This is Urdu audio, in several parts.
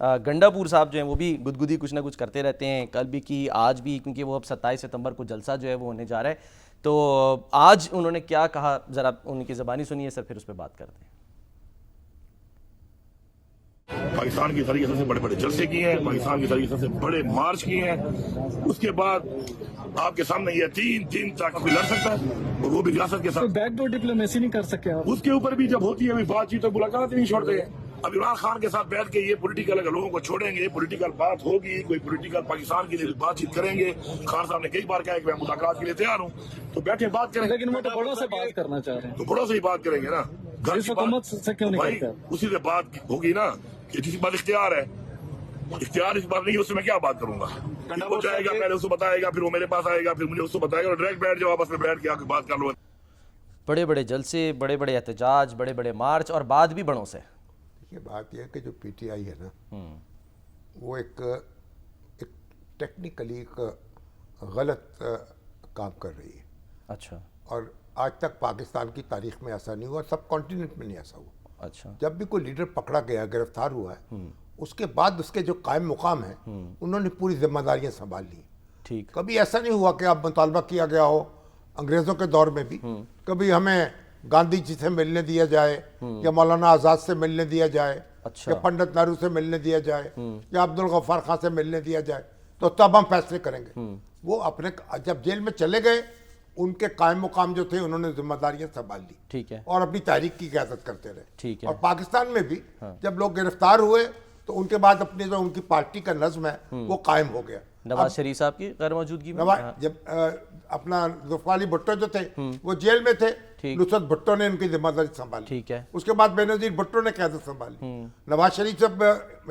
گنڈا پور صاحب جو ہیں وہ بھی گدگدی کچھ نہ کچھ کرتے رہتے ہیں، کل بھی کی، آج بھی، کیونکہ وہ اب 27 ستمبر کو جلسہ جو ہے وہ ہونے جا رہا ہے. تو آج انہوں نے کیا کہا ذرا ان کی زبانی سنیے سر، پھر اس پہ بات کرتے ہیں. پاکستان کی طریقے سے بڑے بڑے جلسے کیے ہیں، پاکستان کی طریقے سے بڑے مارچ کیے ہیں. اس کے بعد آپ کے سامنے یہ 3 دن تک کوئی لڑ سکتا ہے اور وہ بھی ریاست کے ساتھ. بیک ڈور ڈپلومیسی نہیں کر سکے آپ. اس کے اوپر بھی جب ہوتی ہے بات چیت تو ملاقات ہی نہیں چھوڑتے ہیں. اب عمران خان کے ساتھ بیٹھ کے یہ پولیٹیکل اگر لوگوں کو چھوڑیں گے، پولیٹیکل بات ہوگی، کوئی پولیٹیکل پاکستان کے لیے بات چیت کریں گے. خان صاحب نے کئی بار کہا کہ میں ملاقات کے لیے تیار ہوں، تو بیٹھے بات کریں. لیکن وہ تو بڑوں سے بات کرنا چاہ رہے ہیں، تو بڑوں سے ہی بات کریں گے نا. گھر اس کی حکومت سے کیوں نہیں بھائی کرتے؟ اسی سے بات ہوگی نا کہ جس بات اختیار ہے، اختیار اس بات نہیں، اس سے میں کیا بات کروں گا. وہ جائے گا پہلے اس کو بتائے گا، پھر وہ میرے پاس آئے گا، پھر مجھے اس کو بتائے گا، ڈائریکٹ بیٹھ جاؤ آپس میں بیٹھ کے آ کے بات کر لو. بڑے بڑے جلسے، بڑے بڑے احتجاج، بڑے بڑے مارچ، اور بات بھی بڑوں سے. یہ بات یہ ہے کہ جو پی ٹی آئی ہے نا، وہ ایک ٹیکنیکلی ایک غلط کام کر رہی ہے. اچھا اور آج تک پاکستان کی تاریخ میں ایسا نہیں ہوا، سب کانٹیننٹ میں نہیں ایسا ہوا. اچھا. جب بھی کوئی لیڈر پکڑا گیا، گرفتار ہوا ہے، اس کے بعد اس کے جو قائم مقام ہیں انہوں نے پوری ذمہ داریاں سنبھال لی. ٹھیک. کبھی ایسا نہیں ہوا کہ اب مطالبہ کیا گیا ہو انگریزوں کے دور میں بھی، کبھی ہمیں گاندھی جی سے ملنے دیا جائے، یا مولانا آزاد سے ملنے دیا جائے، اچھا. یا پنڈت نہرو سے ملنے دیا جائے، یا عبدالغفار خان سے ملنے دیا جائے، تو تب ہم فیصلے کریں گے. وہ اپنے جب جیل میں چلے گئے، ان کے قائم مقام جو تھے انہوں نے ذمہ داریاں سنبھال لی. ٹھیک ہے. اور اپنی تحریک کی قیادت کرتے رہے. ٹھیک ہے. اور پاکستان میں بھی جب لوگ گرفتار ہوئے تو ان کے بعد اپنی جو ان کی پارٹی کا نظم ہے وہ قائم ہو گیا. نواز شریف صاحب کی غیر موجودگی میں جب اپنا ذوالفقار علی بھٹو جو تھے وہ جیل میں تھے، نصرت بھٹو نے ان کی ذمہ داری سنبھالی. ٹھیک ہے. اس کے بعد بینظیر بھٹو نے قیادت سنبھالی. نواز شریف جب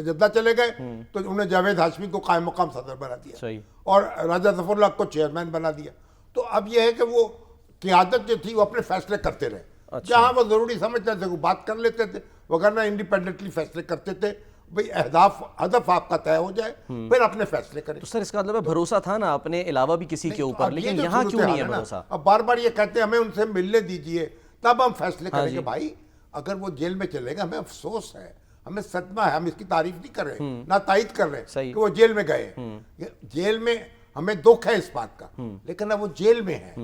جدہ چلے گئے تو انہیں جاوید ہاشمی کو قائم مقام صدر بنا دیا. صحیح. اور راجہ ظفر اللہ کو چیئرمین بنا دیا. تو اب یہ ہے کہ وہ قیادت جو تھی وہ اپنے فیصلے کرتے رہے. جہاں وہ ضروری سمجھتے تھے وہ بات کر لیتے تھے، وگرنہ انڈیپینڈنٹلی فیصلے کرتے تھے. بھئی ہدف آپ کا طے ہو جائے پھر اپنے فیصلے کریں. تو سر اس کا مطلب ہے بھروسہ تھا نا اپنے علاوہ بھی کسی کے اوپر، لیکن یہاں کیوں نہیں ہے بھروسہ؟ اب بار بار یہ کہتے ہیں ہمیں ان سے ملنے دیجئے تب ہم فیصلے کریں گے. بھائی اگر وہ جیل میں چلے گا ہمیں افسوس ہے، ہمیں صدمہ ہے، ہم اس کی تعریف نہیں کر رہے، نہ تائید کر رہے کہ وہ جیل میں گئے. جیل میں ہمیں دکھ ہے اس بات کا، لیکن اب وہ جیل میں ہیں،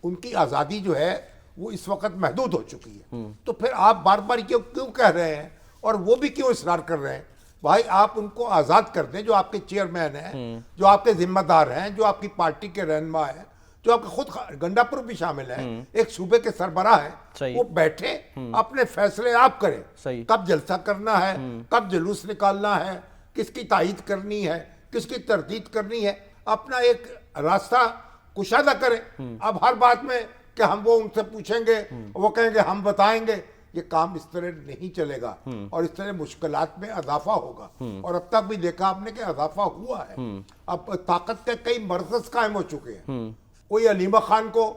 ان کی آزادی جو ہے وہ اس وقت محدود ہو چکی ہے. تو پھر آپ بار بار کیوں کہہ رہے ہیں اور وہ بھی کیوں اصرار کر رہے ہیں؟ بھائی آپ ان کو آزاد کر دیں، جو آپ کے چیئرمین ہیں، جو آپ کے ذمہ دار ہیں، جو آپ کی پارٹی کے رہنما ہیں، جو آپ کے خود گنڈا پور بھی شامل ہیں، ایک صوبے کے سربراہ ہیں، وہ بیٹھے اپنے فیصلے آپ کریں. کب جلسہ کرنا ہے، کب جلوس نکالنا ہے، کس کی تائید کرنی ہے، کس کی تردید کرنی ہے، اپنا ایک راستہ کشادہ کریں. اب ہر بات میں کہ ہم وہ ان سے پوچھیں گے، وہ کہیں گے ہم بتائیں گے، یہ کام اس طرح نہیں چلے گا اور اس طرح مشکلات میں اضافہ ہوگا. اور اب تک بھی دیکھا آپ نے کہ اضافہ ہوا ہے. اب طاقت کے کئی مرکز قائم ہو چکے ہیں. کوئی علیمہ خان کو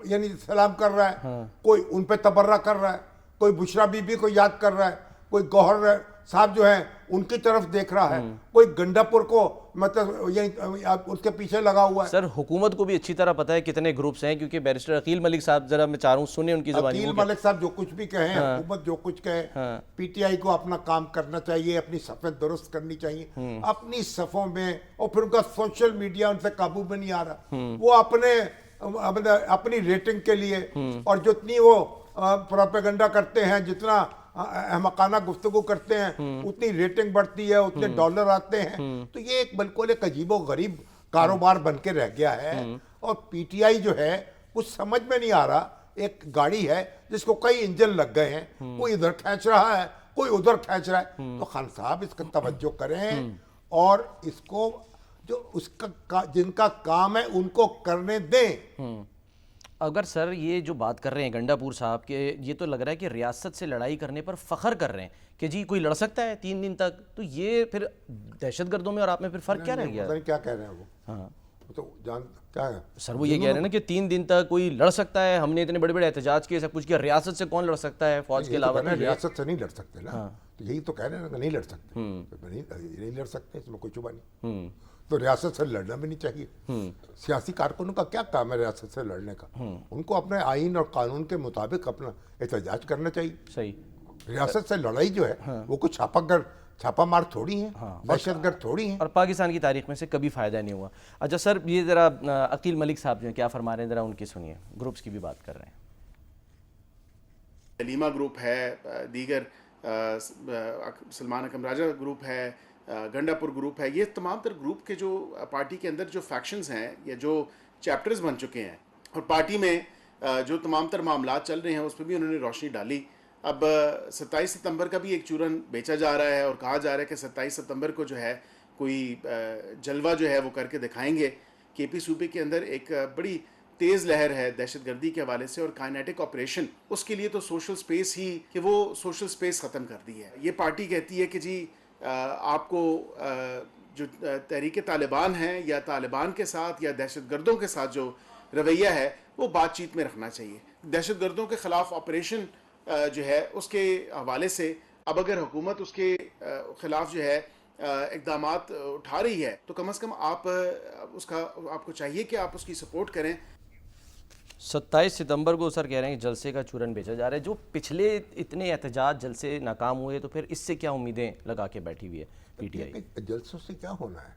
یعنی سلام کر رہا ہے، کوئی ان پہ تبرہ کر رہا ہے، کوئی بشرا بی بی کو یاد کر رہا ہے، کوئی گوہر صاحب جو ہیں ان کی طرف دیکھ رہا ہے، کوئی گنڈا پور کو مطلب یہی اس کے پیچھے لگا ہوا ہے. سر حکومت کو بھی اچھی طرح پتہ ہے کتنے گروپس ہیں، کیونکہ بیرسٹر عقیل ملک صاحب، ذرا میں چاہ رہا ہوں سنیں ان کی زبانی. عقیل ملک صاحب جو کچھ بھی کہیں، حکومت جو کچھ کہے، پی ٹی آئی کو اپنا کام کرنا چاہیے، اپنی صفیں درست کرنی چاہیے، اپنی صفوں میں. اور پھر ان کا سوشل میڈیا ان سے قابو میں نہیں آ رہا. وہ اپنی ریٹنگ کے لیے اور جتنی وہ پروپیگنڈا کرتے ہیں، جتنا احمقانہ گفتگو کرتے ہیں، اتنی ریٹنگ بڑھتی ہے، اتنے ڈالر آتے ہیں. تو یہ ایک بالکل ایک عجیب و غریب کاروبار بن کے رہ گیا ہے. اور پی ٹی آئی جو ہے کچھ سمجھ میں نہیں آ رہا. ایک گاڑی ہے جس کو کئی انجن لگ گئے ہیں، کوئی ادھر کھینچ رہا ہے، کوئی ادھر کھینچ رہا ہے. تو خان صاحب اس کا توجہ کریں اور اس کو جو جن کا کام ہے ان کو کرنے دیں. اگر سر یہ جو بات کر رہے ہیں گنڈا پور صاحب کہ یہ تو لگ رہا ہے کہ ریاست سے لڑائی کرنے پر فخر کر رہے ہیں کہ جی کوئی لڑ سکتا ہے 3 دن تک، تو یہ پھر دہشت گردوں میں اور آپ میں پھر فرق کیا رہ گیا؟ کیا کہہ رہے ہیں وہ؟ ہاں تو جان کیا ہے سر، وہ یہ کہہ رہے ہیں نا کہ 3 دن تک کوئی لڑ سکتا ہے، ہم نے اتنے بڑے بڑے احتجاج کیے، سب کچھ کیا، ریاست سے کون لڑ سکتا ہے فوج کے علاوہ؟ ریاست سے نہیں لڑ سکتے نا، یہی تو کہہ رہے ہیں کہ نہیں لڑ سکتے. نہیں لڑ سکتے، اس میں کوئی شبہ نہیں. تو ریاست سے لڑنا بھی نہیں چاہیے. سیاسی کارکنوں کا کیا کام ہے ریاست سے لڑنے کا؟ ان کو اپنے آئین اور قانون کے مطابق اپنا احتجاج کرنا چاہیے. صحیح. ریاست سے لڑائی جو ہے وہ کچھ چھاپا کر چھاپا مار تھوڑی ہیں، دہشت گرد تھوڑی ہیں. اور پاکستان کی تاریخ میں سے کبھی فائدہ نہیں ہوا. اچھا سر، یہ ذرا عقیل ملک صاحب جو ہیں کیا فرما رہے ہیں، ذرا ان کی سنیے. گروپس کی بھی بات کر رہے ہیں. علیمہ گروپ ہے، دیگر سلمان حکم راجہ گروپ ہے، گنڈا پور گروپ ہے، یہ تمام تر گروپ کے جو پارٹی کے اندر جو فیکشنز ہیں یا جو چیپٹرز بن چکے ہیں، اور پارٹی میں جو تمام تر معاملات چل رہے ہیں اس پہ بھی انہوں نے روشنی ڈالی. اب 27 ستمبر کا بھی ایک چورن بیچا جا رہا ہے اور کہا جا رہا ہے کہ 27 ستمبر کو جو ہے کوئی جلوہ جو ہے وہ کر کے دکھائیں گے. کے پی صوبے کے اندر ایک بڑی تیز لہر ہے دہشت گردی کے حوالے سے اور کائنیٹک آپریشن، اس کے لیے تو سوشل سپیس ہی کہ وہ سوشل سپیس ختم کر دی ہے. یہ پارٹی کہتی ہے کہ جی آپ کو جو تحریک طالبان ہیں یا طالبان کے ساتھ یا دہشت گردوں کے ساتھ جو رویہ ہے وہ بات چیت میں رکھنا چاہیے. دہشت گردوں کے خلاف آپریشن جو ہے اس کے حوالے سے اب اگر حکومت اس کے خلاف جو ہے اقدامات اٹھا رہی ہے تو کم از کم آپ کو چاہیے کہ آپ اس کی سپورٹ کریں. 27 ستمبر کو سر کہہ رہے ہیں کہ جلسے کا چورن بیچا جا رہا ہے. جو پچھلے اتنے احتجاج جلسے ناکام ہوئے تو پھر اس سے کیا امیدیں لگا کے بیٹھی ہوئی ہے پی ٹی آئی؟ جلسوں سے کیا ہونا ہے؟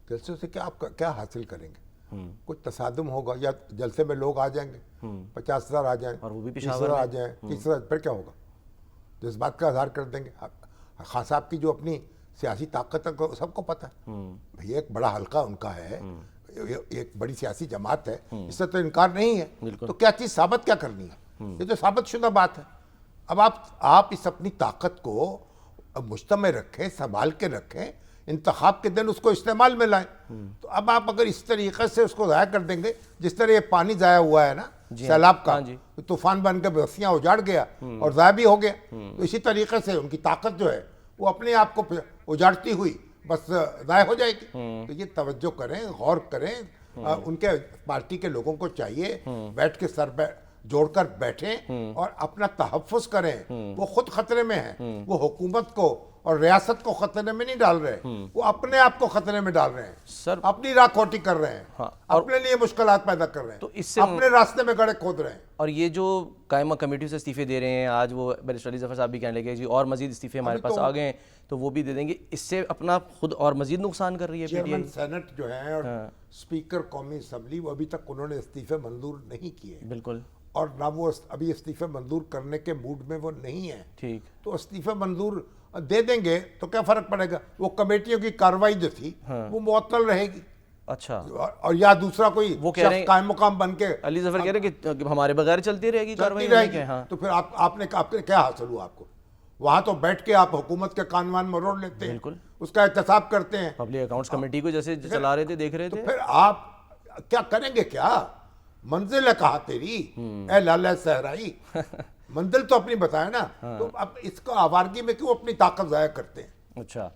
جلسوں سے آپ کیا حاصل کریں گے؟ کچھ تصادم ہوگا یا جلسے میں لوگ آ جائیں گے، 50,000 آ جائیں اور وہ بھی 20,000 آ جائیں، 30,000، پھر کیا ہوگا؟ جذبات کا اظہار کر دیں گے. خان صاحب کی جو اپنی سیاسی طاقت ہے سب کو پتہ ہے. بھئی ایک بڑا حلقہ ان کا ہے، ایک بڑی سیاسی جماعت ہے، اس سے تو انکار نہیں ہے. تو کیا چیز ثابت کیا کرنی ہے؟ یہ تو ثابت شدہ بات ہے. اب آپ اس اپنی طاقت کو مجتمع رکھیں، سنبھال کے رکھیں، انتخاب کے دن اس کو استعمال میں لائیں. تو اب آپ اگر اس طریقے سے اس کو ضائع کر دیں گے، جس طرح یہ پانی ضائع ہوا ہے نا سیلاب کا، طوفان بن کے بستیاں اجاڑ گیا اور ضائع بھی ہو گیا، تو اسی طریقے سے ان کی طاقت جو ہے وہ اپنے آپ کو اجاڑتی ہوئی بس ضائع ہو جائے گی. تو یہ توجہ کریں، غور کریں. ان کے پارٹی کے لوگوں کو چاہیے بیٹھ کے سر جوڑ کر بیٹھیں اور اپنا تحفظ کریں. وہ خود خطرے میں ہیں، وہ حکومت کو اور ریاست کو خطرے میں نہیں ڈال رہے، وہ اپنے آپ کو خطرے میں ڈال رہے ہیں، اپنی راہ کھوٹی کر رہے ہیں، اپنے لیے مشکلات پیدا کر رہے ہیں، اپنے راستے میں گڑھے کھود رہے ہیں. اور یہ جو قائمہ کمیٹی سے استعفے دے رہے ہیں، آج وہ بیرسٹر علی ظفر صاحب بھی کہنے لگے جی اور مزید استعفے ہمارے پاس آ گئے ہیں تو وہ بھی دے دیں گے. اس سے اپنا خود اور مزید نقصان کر رہی ہے P T I. Chairman senate جو ہیں اور اسپیکر قومی اسمبلی، وہ ابھی تک انہوں نے استعفے منظور نہیں کیے. بالکل. اور نہ وہ ابھی استعفے منظور کرنے کے موڈ میں وہ نہیں ہیں. ٹھیک. تو استعفے منظور دے دیں گے تو کیا فرق پڑے گا؟ وہ کمیٹیوں کی کارروائی جو تھی وہ معطل رہے گی. اچھا. اور یا دوسرا کوئی شخص قائم مقام بن کے علی ظفر کہہ رہے ہیں کہ ہمارے بغیر چلتی رہے گی کارروائی. تو پھر آپ نے کیا حاصل ہوا؟ آپ کو وہاں تو بیٹھ کے آپ حکومت کے کانوان مروڑ لیتے ہیں، اس کا احتساب کرتے ہیں. پبلک اکاؤنٹس کمیٹی کو جیسے چلا رہے تھے، دیکھ رہے تھے. پھر آپ کیا کریں گے؟ کیا منزل ہے کہاں تیری اے لالہ صحرائی؟ منزل تو اپنی بتائے نا. تو اب اس کو آوارگی میں کیوں اپنی طاقت ضائع کرتے ہیں؟ اچھا.